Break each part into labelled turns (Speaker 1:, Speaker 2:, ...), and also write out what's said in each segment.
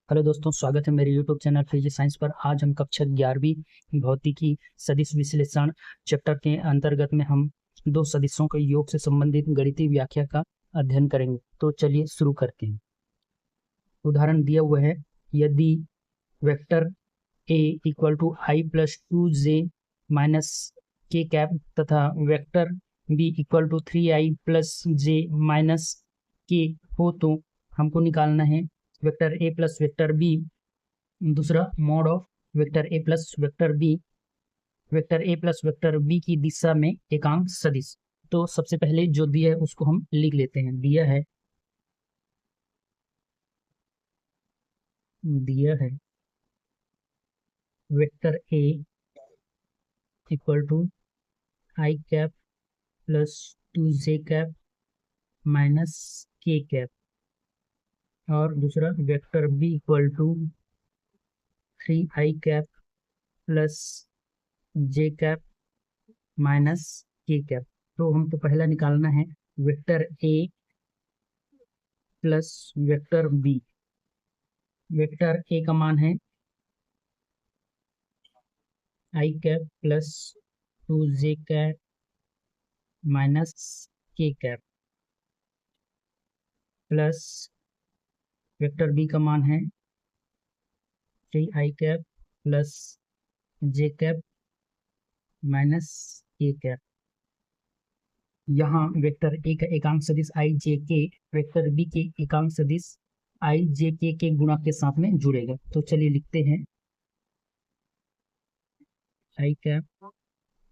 Speaker 1: Hello दोस्तों, स्वागत है मेरे YouTube चैनल फिजिक्स साइंस पर। आज हम कक्षा 11वीं भौतिकी सदिश विश्लेषण चैप्टर के अंतर्गत में हम दो सदिशों के योग से संबंधित गणितीय व्याख्या का अध्ययन करेंगे। तो चलिए शुरू करते हैं। उदाहरण दिया हुआ है, यदि vector a equal to i plus 2j minus k cap तथा vector b equal to 3i plus j minus k हो, तो हमको निकालना है vector a plus vector b, दूसरा mod of vector a plus vector b, vector a plus vector b की दिशा में एकांक सदिश। तो सबसे पहले जो दिया है उसको हम लिख लेते हैं। दिया है vector a equal to i cap plus 2j cap minus k cap, और दूसरा vector b equal to 3i cap plus j cap minus k cap. तो हमको पहला निकालना है vector a plus vector b। Vector a का मान है i cap plus 2j cap minus k cap, plus vector b का मान है 3i cap plus j cap minus k cap. यहाँ वेक्टर a का एकांक सदिश आई जे के वेक्टर b के एकांक सदिश आई जे के गुणा के साथ में जुड़ेगा। तो चलिए लिखते हैं i cap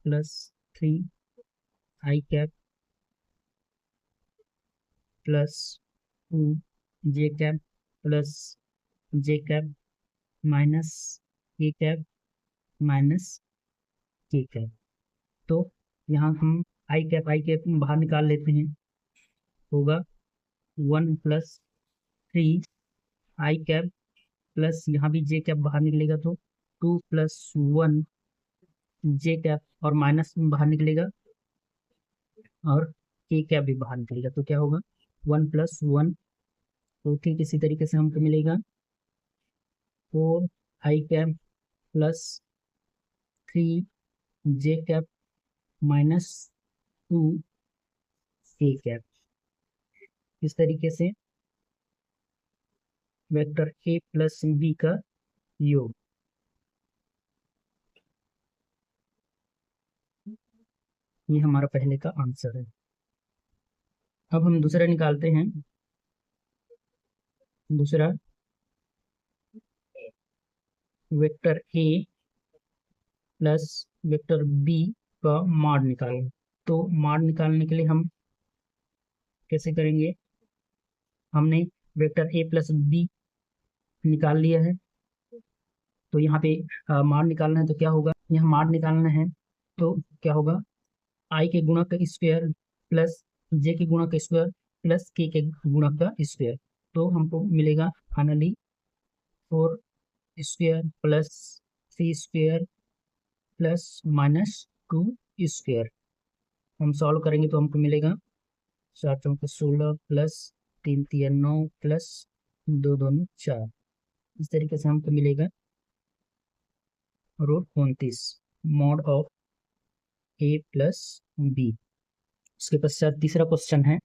Speaker 1: plus 3i cap plus 2j cap plus j cap minus k cap minus k cap. तो यहाँ हम आई कैप बाहर निकाल लेते हैं, होगा 1 प्लस 3i कैप प्लस यहाँ भी j कैप बाहर निकलेगा तो 2 प्लस 1j कैप, और माइनस बाहर निकलेगा और के कैप भी बाहर निकलेगा। तो क्या होगा 1 प्लस 1। तो ठीक इसी तरीके से हमको मिलेगा 4i cap plus 3j cap minus 2k cap. इस तरीके से वेक्टर a प्लस b का योग, ये हमारा पहले का आंसर है। अब हम दूसरा निकालते हैं। दूसरा vector a plus vector b का मॉड निकालें। तो मॉड निकालने के लिए हम कैसे करेंगे, हमने वेक्टर a प्लस b निकाल लिया है, तो यहाँ पे मॉड निकालना है। तो क्या होगा, यहाँ मॉड निकालना है तो क्या होगा, आई के गुणक का स्क्वायर प्लस जे के गुणक का स्क्वायर प्लस के गुणक का स्क्वायर। तो हमको मिलेगा finally 4 square plus 3 square plus minus 2 square. हम सॉल्व करेंगे तो हमको मिलेगा 4 चौके 16 प्लस 3 3 9 प्लस 2 2 4। इस तरीके से हमको मिलेगा root 29 mod of a plus b। उसके पश्चात तीसरा क्वेश्चन है,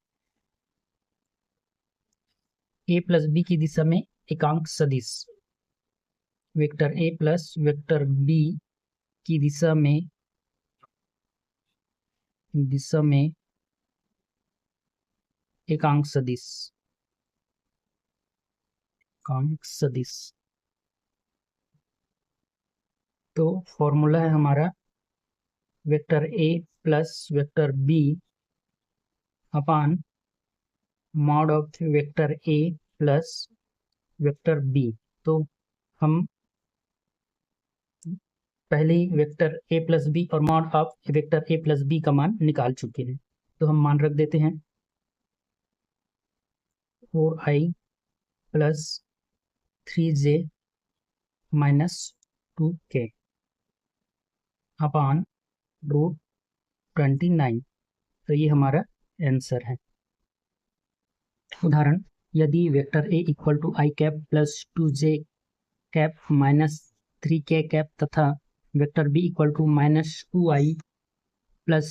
Speaker 1: a प्लस b की दिशा में एकांक सदिश। Vector a plus vector b की दिशा में एकांक सदिश तो फॉर्मूला है हमारा vector a plus vector b upon mod of vector a plus vector b। तो हम पहले ही वेक्टर a प्लस बी और mod of vector a plus b का मान निकाल चुके हैं। तो हम मान रख देते हैं 4i plus 3j minus 2k अपान रूट 29। तो ये हमारा आंसर है। उदाहरण यदि vector a equal to i cap plus 2j cap minus 3k cap तथा vector b equal to -2i plus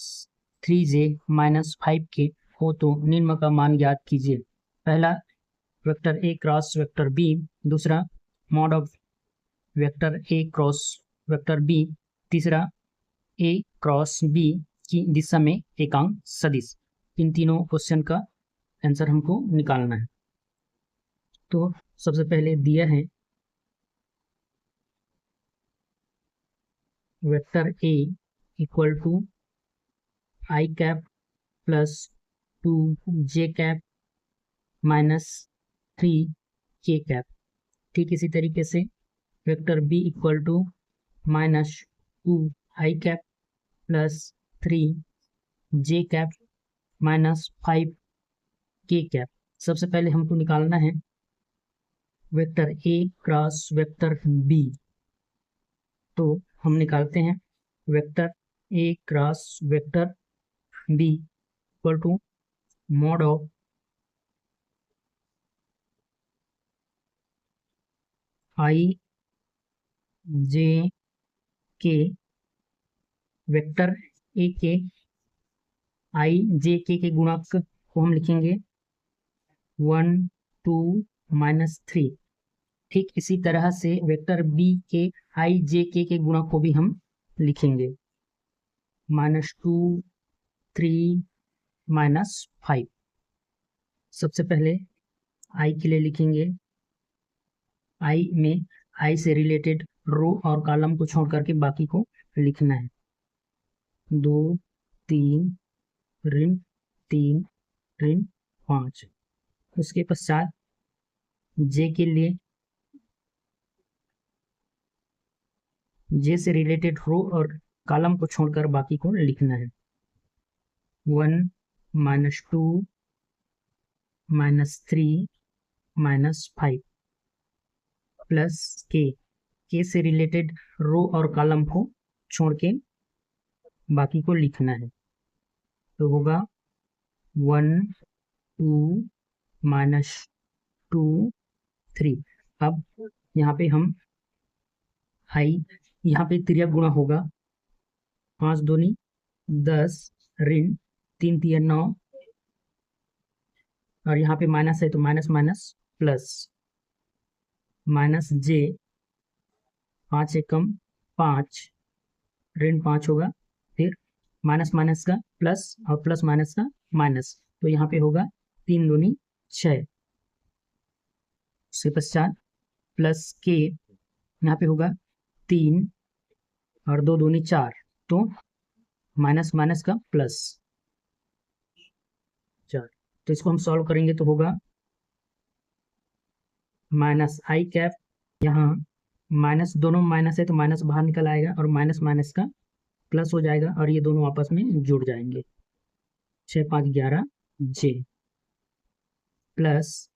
Speaker 1: 3j minus 5k हो तो निम्न का मान ज्ञात कीजिए। पहला vector a cross vector b, दूसरा mod of vector a cross vector b, तीसरा ए क्रॉस बी की दिशा में एकांक सदिश। इन तीनों क्वेश्चन का आंसर हमको निकालना है। तो सबसे पहले दिया है vector a equal to i cap plus 2j cap minus 3k cap. ठीक इसी तरीके से vector b equal to -2i cap plus 3j cap minus 5k cap. सबसे पहले हमको निकालना है vector a cross vector b. तो हम निकालते हैं vector a cross vector b equal to mod of i j k vector ए के आई जे के गुणक को हम लिखेंगे 1 2 -3। ठीक इसी तरह से वेक्टर बी के आई जे के गुणक को भी हम लिखेंगे -2 3 -5। सबसे पहले आई के लिए लिखेंगे, आई में आई से रिलेटेड रो और कॉलम को छोड़ करके बाकी को लिखना है। 2 3 ऋण 3 ऋण 5। उसके पश्चात जे के लिए जे से रिलेटेड रो और कॉलम को छोड़कर बाकी को लिखना है। 1 -2 -3 -5 प्लस के से रिलेटेड रो और कॉलम को छोड़ के बाकी को लिखना है। तो होगा 1 2 -2 3। अब यहाँ पे हम आई, यहाँ पे तिर्यक गुणा होगा 5 दूनी 10 ऋण 3 तिया 9 और यहाँ पे माइनस है तो माइनस माइनस प्लस माइनस जे 5 एकम 5 ऋण 5 होगा, फिर माइनस माइनस का प्लस और प्लस माइनस का माइनस, तो यहाँ पे होगा 3 दूनी 6। उसके पश्चात प्लस के यहाँ पे होगा 3 और 2 दूनी 4, तो माइनस माइनस का प्लस 4। तो इसको हम सॉल्व करेंगे तो होगा माइनस आई कैप, यहाँ माइनस दोनों माइनस है तो माइनस बाहर निकल आएगा और माइनस माइनस का प्लस हो जाएगा और ये दोनों आपस में जुड़ जाएंगे। 6 5 11 जे प्लस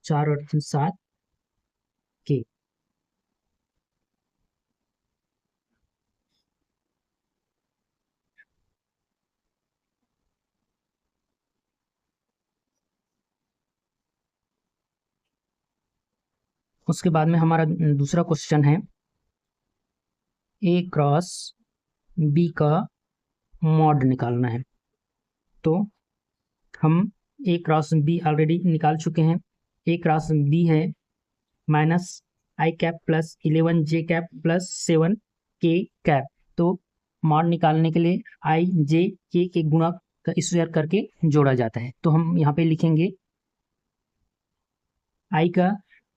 Speaker 1: 4 और 3 7 के। उसके बाद में हमारा दूसरा क्वेश्चन है ए क्रॉस बी का मॉड निकालना है। तो हम ए क्रॉस बी ऑलरेडी निकाल चुके हैं। ए क्रॉस बी है minus i cap plus 11 J cap plus 7 के कैप। तो मॉड निकालने के लिए आई जे के गुणक का स्क्वायर करके जोड़ा जाता है। तो हम यहाँ पे लिखेंगे आई का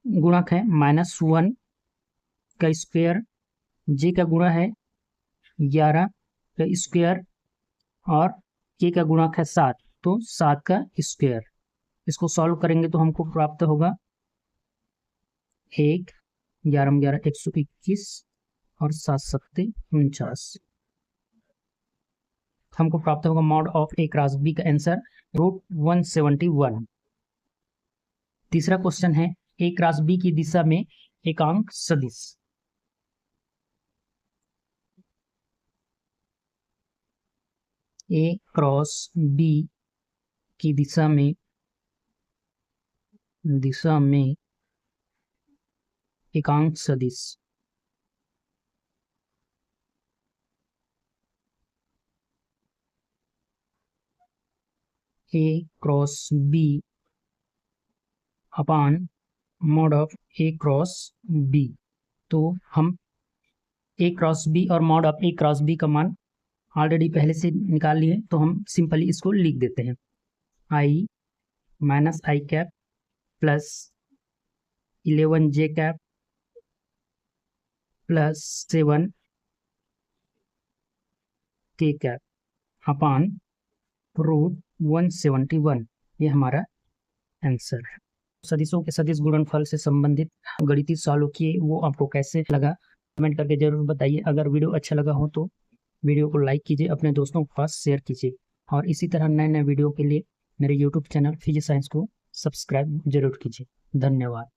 Speaker 1: गुणक है -1 का स्क्वायर, जे का गुणा है 11 का स्क्वायर और के का गुणक है 7, तो 7 का स्क्वायर। इसको सॉल्व करेंगे तो हमको प्राप्त होगा 1 11 11 121 और 7 7 49। हमको प्राप्त होगा mod of a cross b का आंसर √171। तीसरा क्वेश्चन है ए क्रॉस बी की दिशा में एकांक सदिश। ए क्रॉस बी की दिशा में दिशा में एकांक सदिश a cross b upon mod of a cross b. तो हम ए क्रॉस बी और mod of a cross b का मान ऑलरेडी पहले से निकाल लिए, तो हम सिंपली इसको लिख देते हैं। I minus i cap plus 11j cap plus 7k cap upon √171। ये हमारा आंसर है। सदिशों के सदिश गुणनफल से संबंधित गणितीय सॉल्व किए, वो आपको कैसे लगा कमेंट करके जरूर बताइए। अगर वीडियो अच्छा लगा हो तो वीडियो को लाइक कीजिए, अपने दोस्तों के पास शेयर कीजिए, और इसी तरह नए नए वीडियो के लिए मेरे यूट्यूब चैनल फिजिक्स साइंस को सब्सक्राइब जरूर कीजिए। धन्यवाद।